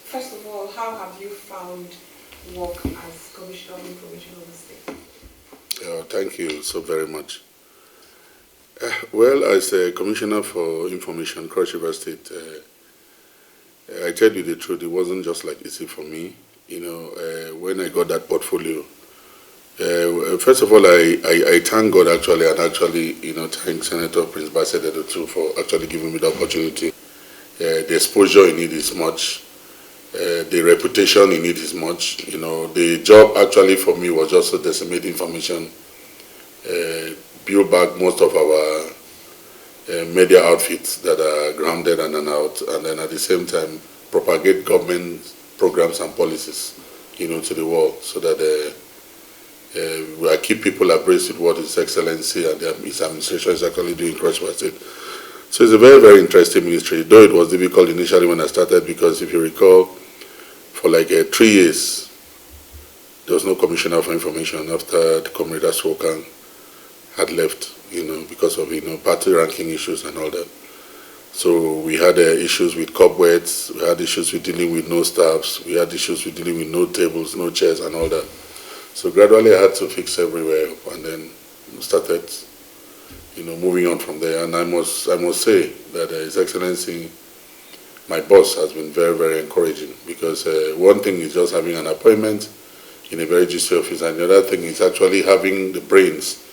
First of all, how have you found work as Commissioner of Information of the state? Thank you so very much. Well, as a Commissioner for Information, Cross River State, I tell you the truth, it wasn't just like easy for me. When I got that portfolio, first of all, I thank God actually, and actually, thank Senator Prince Basededo too for actually giving me the opportunity. The exposure in it is much. The reputation in it is much. The job actually for me was just to disseminate information, build back most of our media outfits that are grounded and out, and then at the same time propagate government programs and policies, to the world, so that I keep people abreast with what His Excellency and His administration is actually doing across the state. So it's a very, very interesting ministry, though it was difficult initially when I started, because if you recall, for like 3 years, there was no Commissioner for Information after the Comrade Swokan had left, because of, party ranking issues and all that. So we had issues with cobwebs, we had issues with dealing with no staffs, we had issues with dealing with no tables, no chairs and all that. So gradually I had to fix everywhere and then started, moving on from there. And I must say that His Excellency, my boss, has been very, very encouraging, because one thing is just having an appointment in a very juicy office, and the other thing is actually having the brains,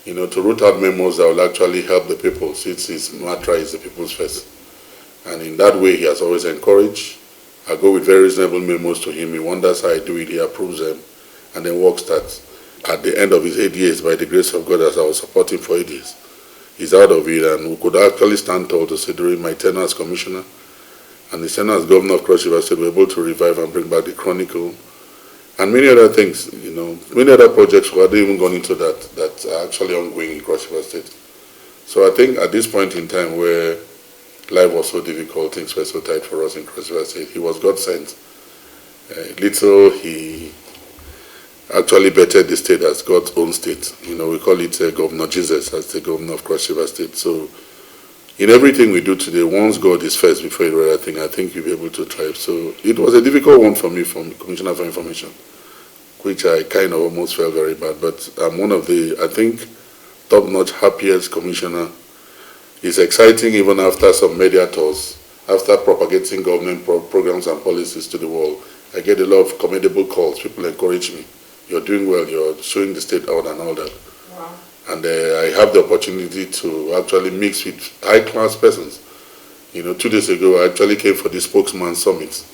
to root out memos that will actually help the people, since his mantra is the people's first. And in that way, he has always encouraged. I go with very reasonable memos to him. He wonders how I do it. He approves them, and then work starts. At the end of his 8 years, by the grace of God, as I was supporting for 8 years, he's out of it, and we could actually stand tall to say during my tenure as commissioner and the tenure as governor of Cross River State, we're able to revive and bring back the Chronicle and many other things, many other projects we hadn't even gone into that are actually ongoing in Cross River State. So I think at this point in time where life was so difficult, things were so tight for us in Cross River State, he was God sent. Little he actually bettered the state as God's own state. We call it Governor Jesus as the governor of Cross River State. So in everything we do today, once God is first before every other thing, I think you'll be able to thrive. So it was a difficult one for me from Commissioner for Information, which I kind of almost felt very bad. But I'm one of the, I think, top-notch, happiest commissioner. It's exciting even after some media tours, after propagating government programs and policies to the world. I get a lot of commendable calls. People encourage me. You're doing well. You're showing the state out and all that. Wow. And I have the opportunity to actually mix with high-class persons. 2 days ago, I actually came for the Spokesman Summit.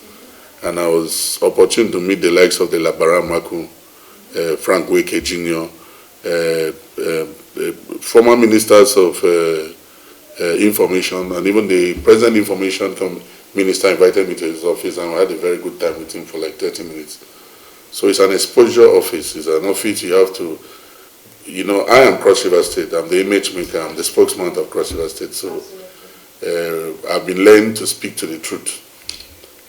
And I was opportune to meet the likes of the Labaran Maku, Frank Weke Jr., former ministers of information, and even the present information minister invited me to his office, and I had a very good time with him for like 30 minutes. So it's an exposure office. It's an office you have to, I am Cross River State. I'm the image maker. I'm the spokesman of Cross River State. So I've been learning to speak to the truth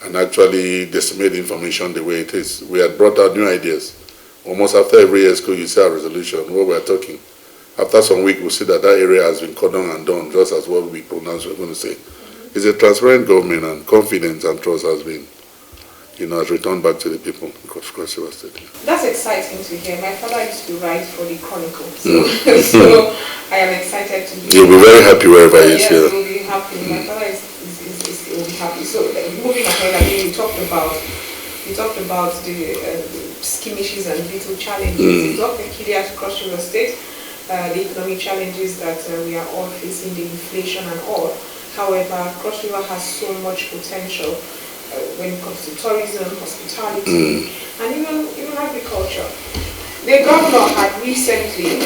and actually disseminate information the way it is. We had brought out new ideas. Almost after every year school, you see our resolution, what we're talking. After some week, we'll see that area has been cordoned and done, just as what we pronounced we're going to say. It's a transparent government, and confidence and trust has been, has returned back to the people in Cross River State. That's exciting to hear. My father used to write for the Chronicle, so I am excited to hear. You'll be very happy wherever he is here. Yes, we'll be happy. My father will be happy. So moving ahead, again, we talked about the skirmishes and little challenges. It's not peculiar to Cross River State. The economic challenges that we are all facing, the inflation and all. However, Cross River has so much potential when it comes to tourism, hospitality, and even agriculture. The governor had recently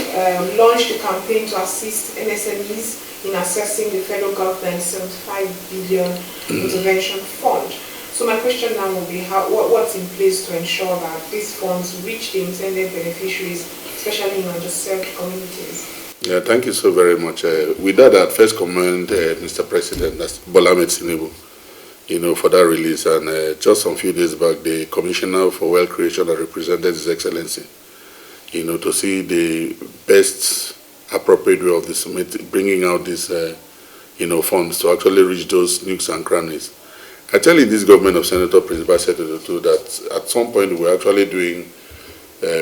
launched a campaign to assist MSMEs in accessing the federal government's 75 billion intervention fund. So my question now will be what's in place to ensure that these funds reach the intended beneficiaries, especially in underserved communities? Yeah, thank you so very much. With that, I'd first commend Mr. President, that's Bola Ahmed Tinubu, for that release. And just some few days back, the Commissioner for Wealth Creation had represented His Excellency, to see the best appropriate way of this, bringing out these, funds to actually reach those nooks and crannies. I tell you, this government of Senator Prince Bassett Odoto that at some point we're actually doing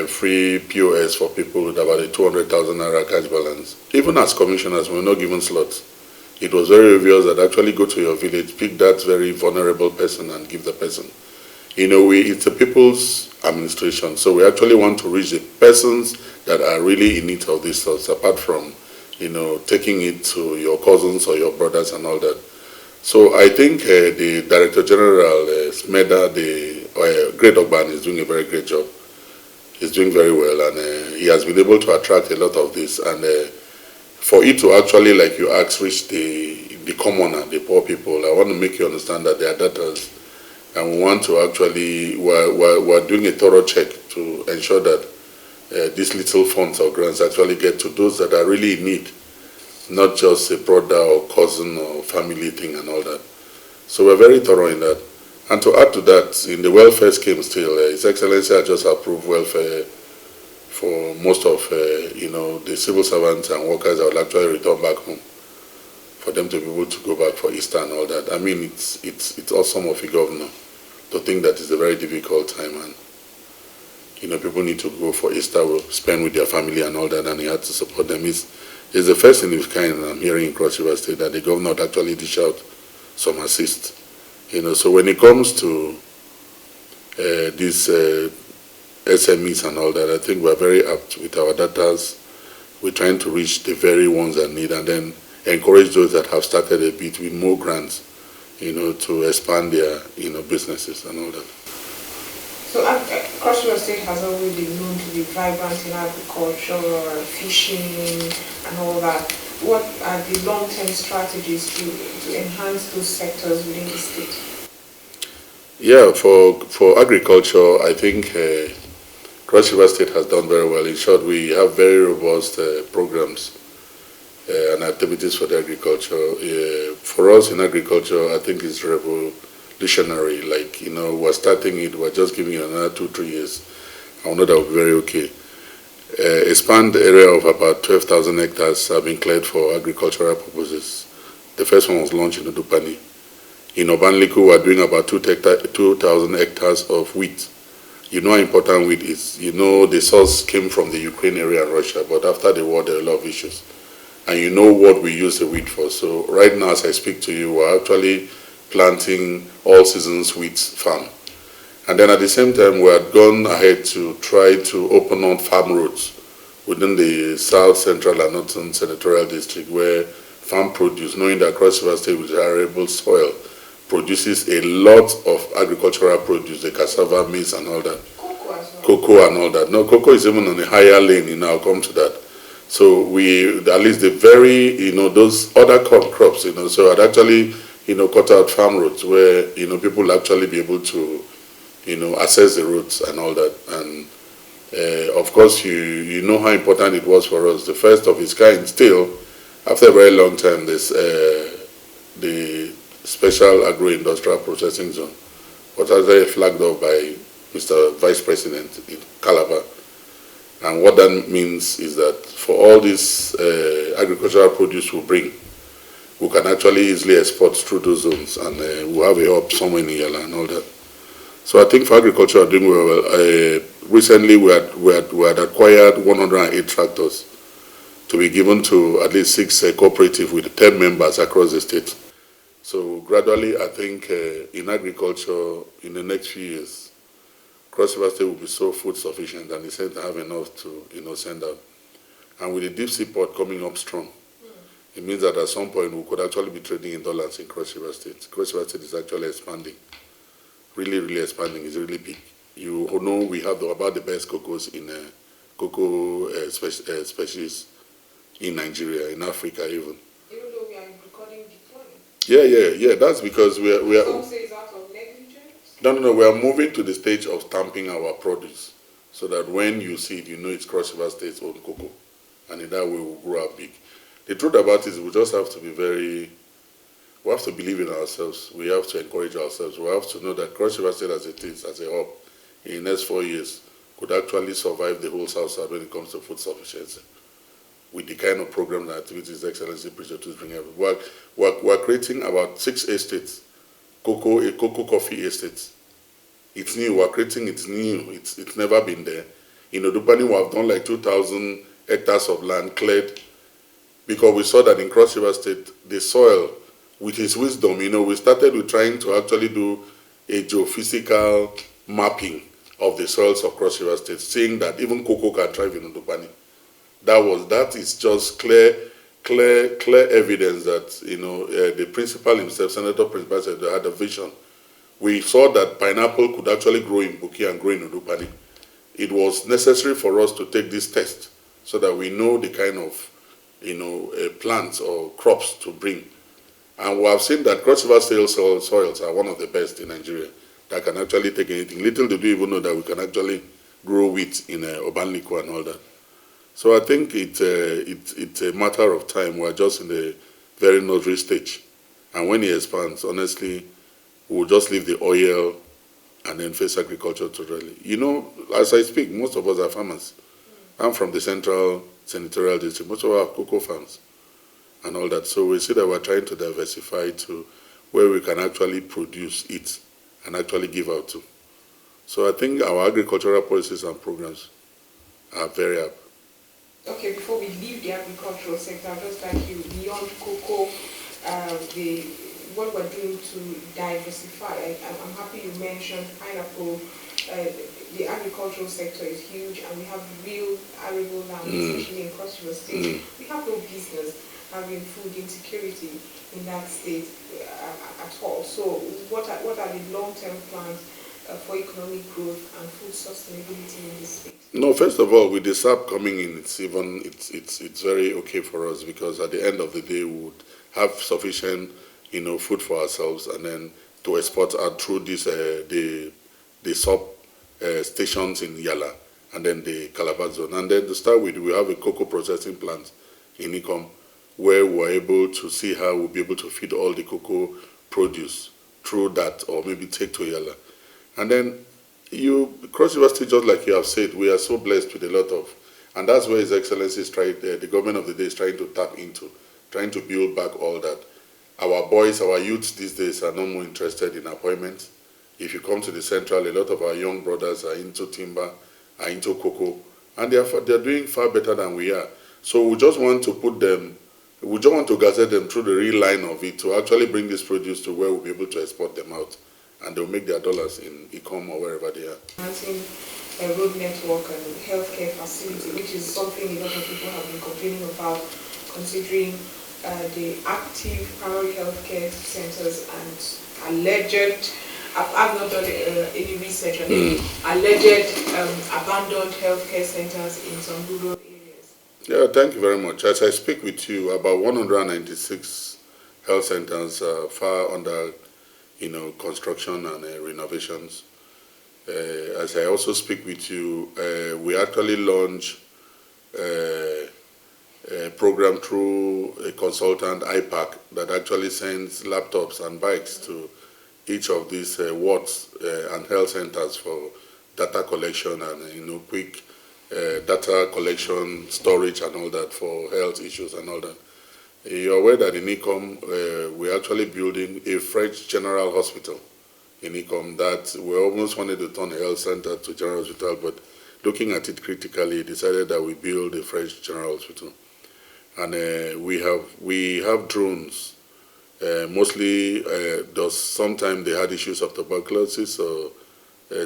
free POS for people with about a 200,000 naira cash balance. Even as commissioners, we're not given slots. It was very obvious that actually go to your village, pick that very vulnerable person and give the person. You know, it's a people's administration, so we actually want to reach the persons that are really in need of this sorts, apart from, you know, taking it to your cousins or your brothers and all that. So I think the Director General, Smeda, the Great Ogban, is doing a very great job. He's doing very well, and he has been able to attract a lot of this. And for it to actually, like you asked, reach the commoner, the poor people, I want to make you understand that they are debtors. And we want to actually, we're doing a thorough check to ensure that these little funds or grants actually get to those that are really in need, not just a brother or cousin or family thing and all that. So we're very thorough in that. And to add to that, in the welfare scheme still, His Excellency has just approved welfare for most of, you know, the civil servants and workers that will actually return back home, for them to be able to go back for Easter and all that. I mean, it's awesome of a governor to think that it's a very difficult time, and, you know, people need to go for Easter, will spend with their family and all that, and he had to support them. It's the first in its kind I'm hearing in Cross River State that the governor would actually dish out some assist. You know, so when it comes to these SMEs and all that, I think we're very apt with our data. We're trying to reach the very ones that need, and then encourage those that have started a bit with more grants, you know, to expand their, you know, businesses and all that. So Cross River State has always been known to be vibrant in agriculture, fishing, and all that. What are the long-term strategies to enhance those sectors within the state? Yeah, for agriculture, I think Cross River State has done very well. In short, we have very robust programs and activities for the agriculture. For us in agriculture, I think it's revolutionary. Like, you know, we're starting it, we're just giving it another 2-3 years. I know that will be very okay. Expand area of about 12,000 hectares have been cleared for agricultural purposes. The first one was launched in Udupani. In Obanliku, we're doing about 2,000 hectares of wheat. You know how important wheat is. You know the source came from the Ukraine area and Russia, but after the war, there are a lot of issues. And you know what we use the wheat for. So right now, as I speak to you, we're actually planting all seasons wheat farm. And then at the same time, we had gone ahead to try to open up farm roads within the South Central and Northern Senatorial District, where farm produce, knowing that Cross River State with arable soil produces a lot of agricultural produce, the cassava, maize and all that. Cocoa as well. Cocoa and all that. No, cocoa is even on a higher lane, you know, I'll come to that. So we, at least the very, you know, those other crops, you know, so I'd actually, you know, cut out farm roads where, you know, people will actually be able to, you know, access the roads and all that. And of course, you know how important it was for us. The first of its kind still, after a very long time, this the Special Agro-Industrial Processing Zone was actually flagged off by Mr. Vice President in Calabar. And what that means is that for all this agricultural produce we bring, we can actually easily export through those zones, and we'll have a hub somewhere in Yala and all that. So I think for agriculture, we're doing well. Recently, we had acquired 108 tractors to be given to at least 6 cooperatives with 10 members across the state. So gradually, I think in agriculture, in the next few years, Cross River State will be so food sufficient, and it's said to have enough to, you know, send out. And with the deep sea port coming up strong, it means that at some point we could actually be trading in dollars in Cross River State. Cross River State is actually expanding, really, really expanding. It's really big. You know we have about the best cocoas in cocoa species in Nigeria, in Africa even. Even though we are recording decline. Yeah. That's because we are. Some say it's out of negligence. No. We are moving to the stage of stamping our produce, so that when you see it, you know it's Cross River State's own cocoa, and in that way we'll grow up big. The truth about it is we just have to be we have to believe in ourselves. We have to encourage ourselves. We have to know that Cross River State as it is, as a hub, in the next 4 years, could actually survive the whole South when it comes to food sufficiency, with the kind of programs and activities Excellency Prince Odoto is bringing up. We're creating about 6 estates a cocoa coffee estate. It's new. We're creating. It's new. It's never been there. In Odupani, we have done like 2,000 hectares of land cleared because we saw that in Cross River State, the soil, with his wisdom, we started with trying to actually do a geophysical mapping of the soils of Cross River State, seeing that even cocoa can thrive in Odupani. That is just clear evidence that the principal himself, Senator Principal, said they had a vision. We saw that pineapple could actually grow in Buki and grow in Odupani. It was necessary for us to take this test so that we know the kind of plants or crops to bring. And we have seen that Cross River State soils are one of the best in Nigeria that can actually take anything. Little do you even know that we can actually grow wheat in Obanliko and all that. So I think it's a matter of time. We're just in the very nursery stage. And when it expands, honestly, we'll just leave the oil and then face agriculture totally. As I speak, most of us are farmers. I'm from the Central Senatorial District. Most of us have cocoa farms and all that. So we see that we're trying to diversify to where we can actually produce it and actually give out to. So I think our agricultural policies and programs are very up. Okay, before we leave the agricultural sector, I'd just like you, beyond cocoa, what we're doing to diversify. I'm happy you mentioned pineapple. The agricultural sector is huge, and we have real arable land, especially in Cross River State. We have no business having food insecurity in that state at all. So what are the long-term plans for economic growth and food sustainability in this state? No, first of all, with the SAP coming in, it's very okay for us, because at the end of the day, we would have sufficient food for ourselves, and then to export out through this the sub stations in Yala and then the Calabar zone. And then to start with, we have a cocoa processing plant in Ikom, where we're able to see how we'll be able to feed all the cocoa produce through that, or maybe take to Yala. And then Cross River State, just like you have said, we are so blessed with a lot of, and that's where His Excellency is trying, the government of the day is trying to tap into, trying to build back all that. Our boys, our youths these days are no more interested in appointments. If you come to the Central, a lot of our young brothers are into timber, are into cocoa, and they're doing far better than we are. So we just want to put them, we just want to gazette them through the real line of it to actually bring this produce to where we'll be able to export them out, and they'll make their dollars in Ikom or wherever they are. Enhancing a road network and healthcare facility, which is something a lot of people have been complaining about, considering the active primary healthcare centers and alleged, I've not done any research on it, alleged abandoned healthcare centers in some rural areas. Yeah, thank you very much. As I speak with you, about 196 health centers are far under construction and renovations. As I also speak with you, we actually launched a program through a consultant, IPAC, that actually sends laptops and bikes to each of these wards and health centers for data collection and quick data collection, storage and all that for health issues and all that. You're aware that in Ikom, we're actually building a French General Hospital in Ikom that we almost wanted to turn a health center to General Hospital, but looking at it critically, decided that we build a French General Hospital. And we have drones. Mostly, sometimes they had issues of tuberculosis or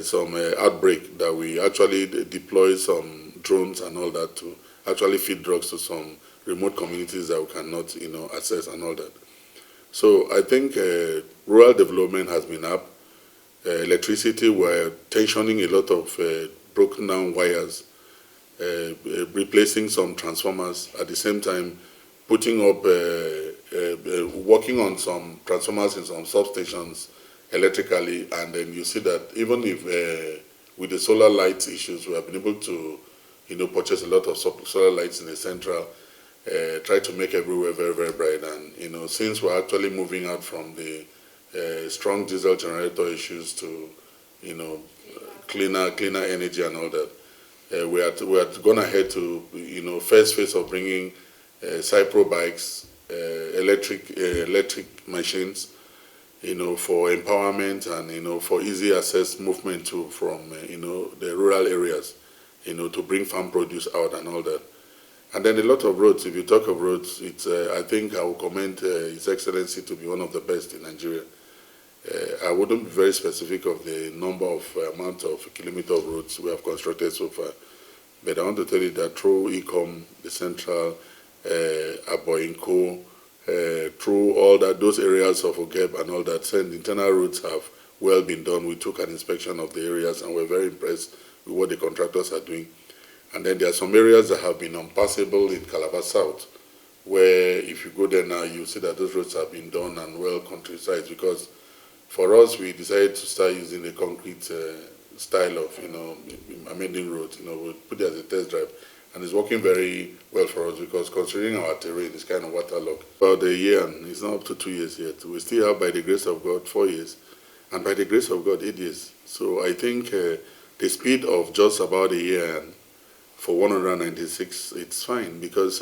some outbreak that we actually deploy some drones and all that to actually feed drugs to some remote communities that we cannot, access and all that. So I think rural development has been up. Electricity, we're tensioning a lot of broken down wires, replacing some transformers, at the same time putting up, working on some transformers in some substations electrically, and then you see that even if with the solar lights issues, we have been able to, purchase a lot of solar lights in the Central, try to make everywhere very, very bright. And, since we're actually moving out from the strong diesel generator issues to, cleaner energy and all that, we are going ahead to, first phase of bringing Cypro bikes, electric machines, for empowerment and, for easy access movement from, the rural areas, to bring farm produce out and all that. And then a lot of roads. If you talk of roads, I think I will commend His Excellency to be one of the best in Nigeria. I wouldn't be very specific of the number of amount of kilometer of roads we have constructed so far, but I want to tell you that through ECOM, the Central, Aboinco, through all that, those areas of Ogeb and all that, the internal roads have well been done. We took an inspection of the areas and we're very impressed with what the contractors are doing. And then there are some areas that have been unpassable in Calabar South, where if you go there now, you see that those roads have been done and well countryside. Because for us, we decided to start using the concrete style of, amending roads. We put it as a test drive. And it's working very well for us because considering our terrain is kind of waterlogged. About a year, and it's not up to 2 years yet. We still have, by the grace of God, 4 years. And by the grace of God, 8 years. So I think the speed of just about a year and for 196, it's fine because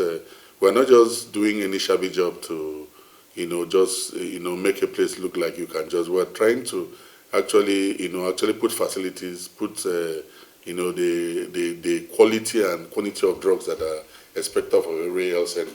we're not just doing any shabby job to, make a place look like you can just. We're trying to actually put facilities, put, the quality and quantity of drugs that are expected of a real center.